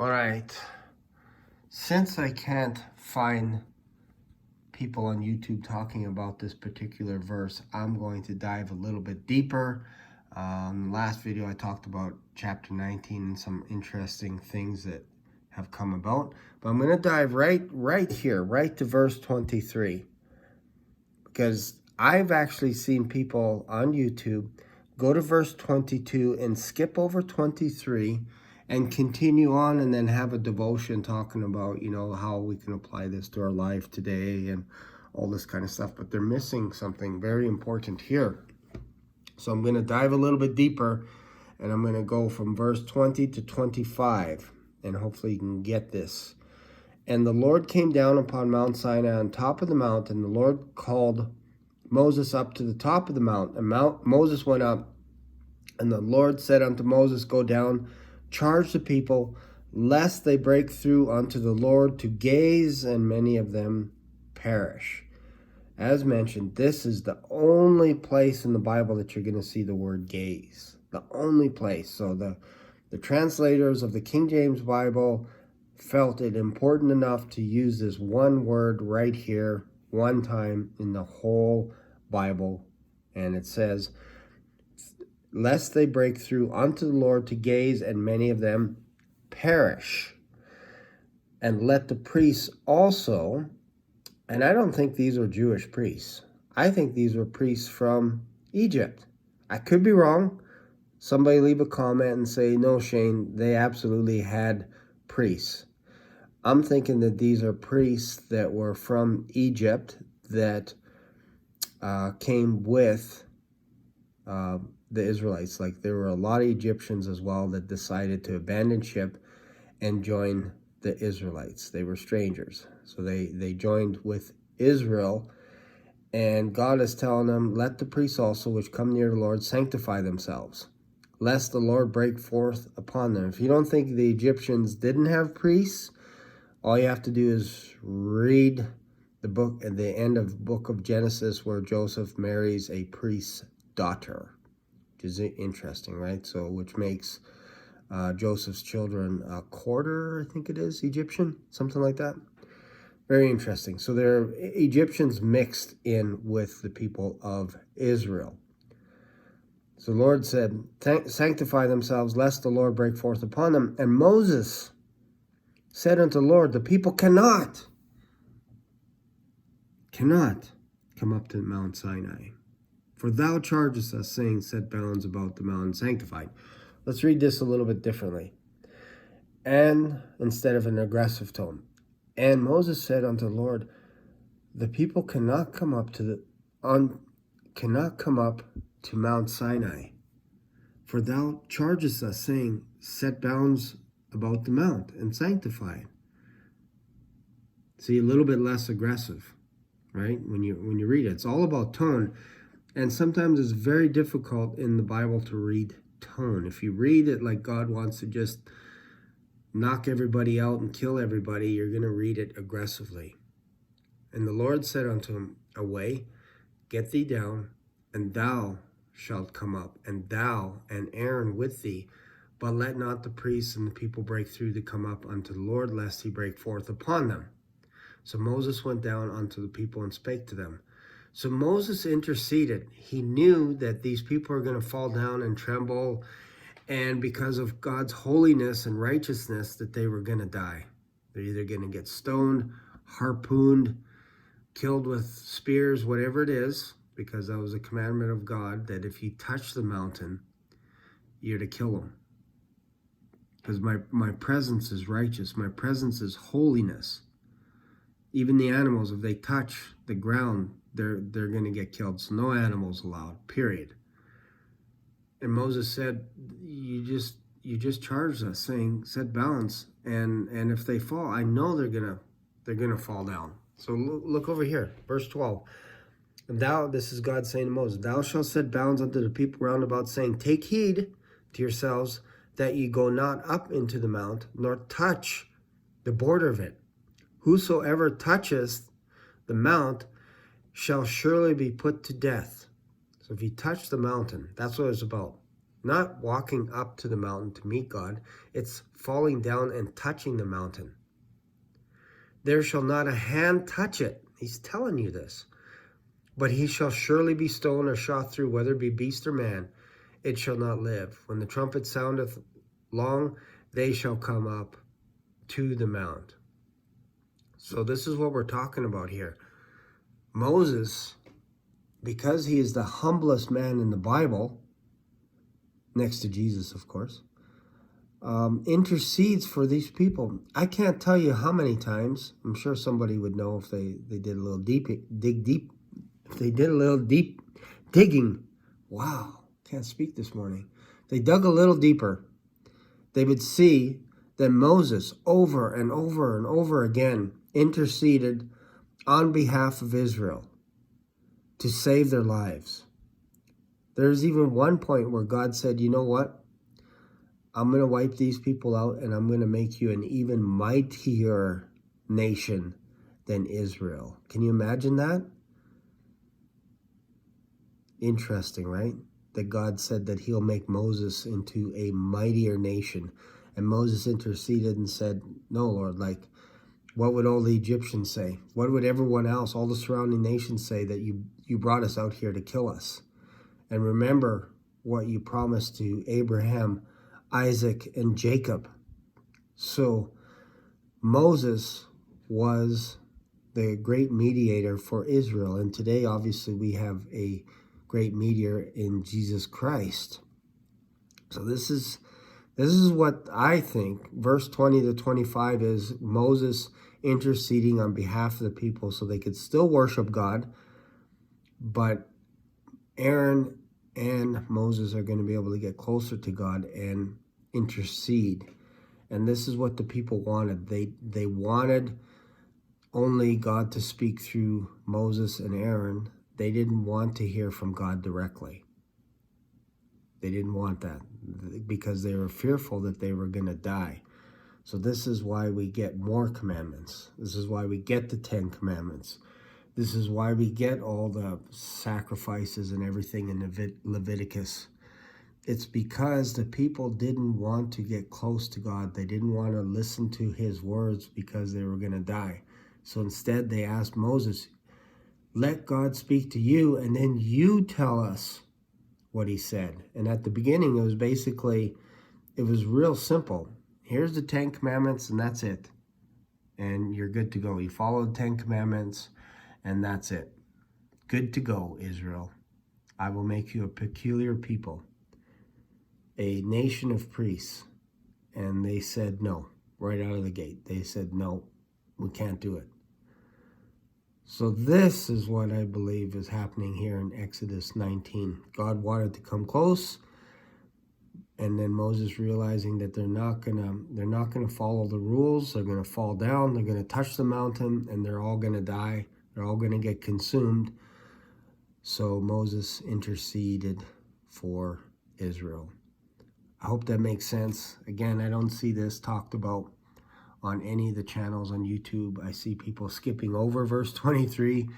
All right. Since I can't find people on YouTube talking about this particular verse, I'm going to dive a little bit deeper. Last video I talked about chapter 19 and some interesting things that have come about. But I'm going to dive right here, right to verse 23. Because I've actually seen people on YouTube go to verse 22 and skip over 23 and continue on and then have a devotion talking about, how we can apply this to our life today and all this kind of stuff. But they're missing something very important here. So I'm going to dive a little bit deeper, and I'm going to go from verse 20 to 25, and hopefully you can get this. And the Lord came down upon Mount Sinai on top of the mount, and the Lord called Moses up to the top of the mount. And Moses went up, and the Lord said unto Moses, Go down, charge the people, lest they break through unto the Lord to gaze, and many of them perish. As mentioned, this is the only place in the Bible that you're going to see the word gaze. The only place. So the translators of the King James Bible felt it important enough to use this one word right here, one time in the whole Bible. And it says, lest they break through unto the Lord to gaze, and many of them perish. And let the priests also, and I don't think these are Jewish priests. I think these were priests from Egypt. I could be wrong. Somebody leave a comment and say, no, Shane, they absolutely had priests. I'm thinking that these are priests that were from Egypt that came with the Israelites. Like, there were a lot of Egyptians as well that decided to abandon ship and join the Israelites. They were strangers. So they joined with Israel, and God is telling them, let the priests also which come near the Lord sanctify themselves, lest the Lord break forth upon them. If you don't think the Egyptians didn't have priests, all you have to do is read the book at the end of the book of Genesis, where Joseph marries a priest's daughter, which is interesting, right? So, which makes Joseph's children a quarter, I think it is, Egyptian, something like that. Very interesting. So they're Egyptians mixed in with the people of Israel. So the Lord said, sanctify themselves, lest the Lord break forth upon them. And Moses said unto the Lord, the people cannot come up to Mount Sinai. For thou chargest us, saying, set bounds about the mountain sanctified. Let's read this a little bit differently. And instead of an aggressive tone. And Moses said unto the Lord, the people cannot come up to Mount Sinai. For thou chargest us, saying, set bounds about the mount and sanctify it. See, a little bit less aggressive, right? When you read it, it's all about tone. And sometimes it's very difficult in the Bible to read tone. If you read it like God wants to just knock everybody out and kill everybody, you're going to read it aggressively. And the Lord said unto him, away, get thee down, and thou shalt come up, and thou and Aaron with thee. But let not the priests and the people break through to come up unto the Lord, lest he break forth upon them. So Moses went down unto the people and spake to them. So Moses interceded. He knew that these people are going to fall down and tremble, and because of God's holiness and righteousness, that they were going to die. They're either going to get stoned, harpooned, killed with spears, whatever it is, because that was a commandment of God, that if you touch the mountain, you're to kill them. Because my presence is righteous. My presence is holiness. Even the animals, if they touch the ground, they're going to get killed. So no animals allowed, period. And Moses said, you just charged us, saying, set bounds, and if they fall, I know they're gonna fall down. So look over here, verse 12. And thou, this is God saying to Moses, thou shalt set bounds unto the people round about, saying, take heed to yourselves that ye go not up into the mount, nor touch the border of it. Whosoever toucheth the mount shall surely be put to death. So if you touch the mountain, that's what it's about. Not walking up to the mountain to meet God. It's falling down and touching the mountain. There shall not a hand touch it. He's telling you this. But he shall surely be stoned or shot through, whether it be beast or man. It shall not live. When the trumpet soundeth long, they shall come up to the mount. So this is what we're talking about here. Moses, because he is the humblest man in the Bible, next to Jesus, of course, intercedes for these people. I can't tell you how many times. I'm sure somebody would know if they did a little if they did a little deep digging. Wow, can't speak this morning. They dug a little deeper. They would see that Moses over and over and over again interceded on behalf of Israel to save their lives. There's even one point where God said, you know what? I'm going to wipe these people out and I'm going to make you an even mightier nation than Israel. Can you imagine that? Interesting, right? That God said that he'll make Moses into a mightier nation. And Moses interceded and said, no, Lord, like, what would all the Egyptians say? What would everyone else, all the surrounding nations say that you brought us out here to kill us? And remember what you promised to Abraham, Isaac, and Jacob. So Moses was the great mediator for Israel. And today, obviously, we have a great mediator in Jesus Christ. So this is what I think. Verse 20 to 25 is Moses interceding on behalf of the people so they could still worship God, but Aaron and Moses are going to be able to get closer to God and intercede. And this is what the people wanted. They wanted only God to speak through Moses and Aaron. They didn't want to hear from God directly. They didn't want that because they were fearful that they were going to die. So this is why we get more commandments. This is why we get the 10 commandments. This is why we get all the sacrifices and everything in Leviticus. It's because the people didn't want to get close to God. They didn't want to listen to his words because they were going to die. So instead they asked Moses, let God speak to you and then you tell us what he said. And at the beginning it was real simple. Here's the 10 commandments and that's it. And you're good to go. You follow the 10 commandments and that's it. Good to go, Israel. I will make you a peculiar people, a nation of priests. And they said no, right out of the gate. They said, no, we can't do it. So this is what I believe is happening here in Exodus 19. God wanted to come close, and then Moses realizing that they're not gonna follow the rules. They're gonna fall down. They're gonna touch the mountain, and they're all gonna die. They're all gonna get consumed. So Moses interceded for Israel. I hope that makes sense. Again, I don't see this talked about on any of the channels on YouTube. I see people skipping over verse 23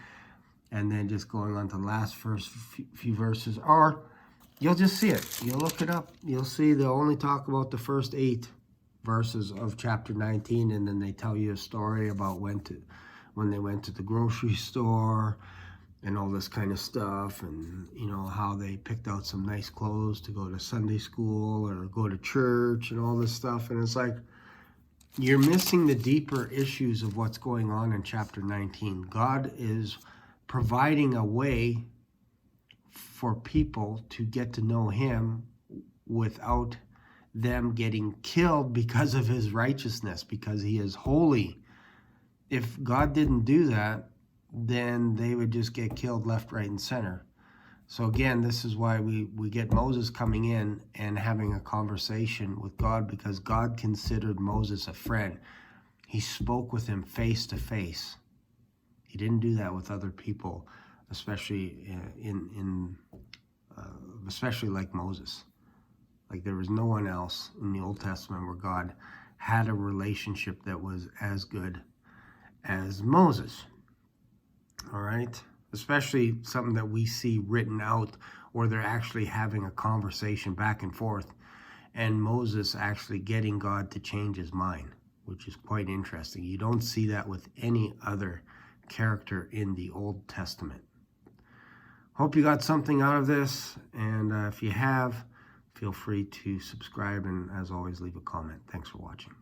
and then just going on to the last few verses. Or you'll just see it. You'll look it up. You'll see they'll only talk about the first 8 verses of chapter 19, and then they tell you a story about when they went to the grocery store and all this kind of stuff, and how they picked out some nice clothes to go to Sunday school or go to church and all this stuff. And it's like, you're missing the deeper issues of what's going on in chapter 19. God is providing a way for people to get to know him without them getting killed because of his righteousness, because he is holy. If God didn't do that, then they would just get killed left, right, and center. So again, this is why we get Moses coming in and having a conversation with God, because God considered Moses a friend. He spoke with him face to face. He didn't do that with other people, especially especially like Moses. Like there was no one else in the Old Testament where God had a relationship that was as good as Moses. All right? Especially something that we see written out or they're actually having a conversation back and forth, and Moses actually getting God to change his mind, which is quite interesting. You don't see that with any other character in the Old Testament. Hope you got something out of this, and if you have, feel free to subscribe, and as always, leave a comment. Thanks for watching.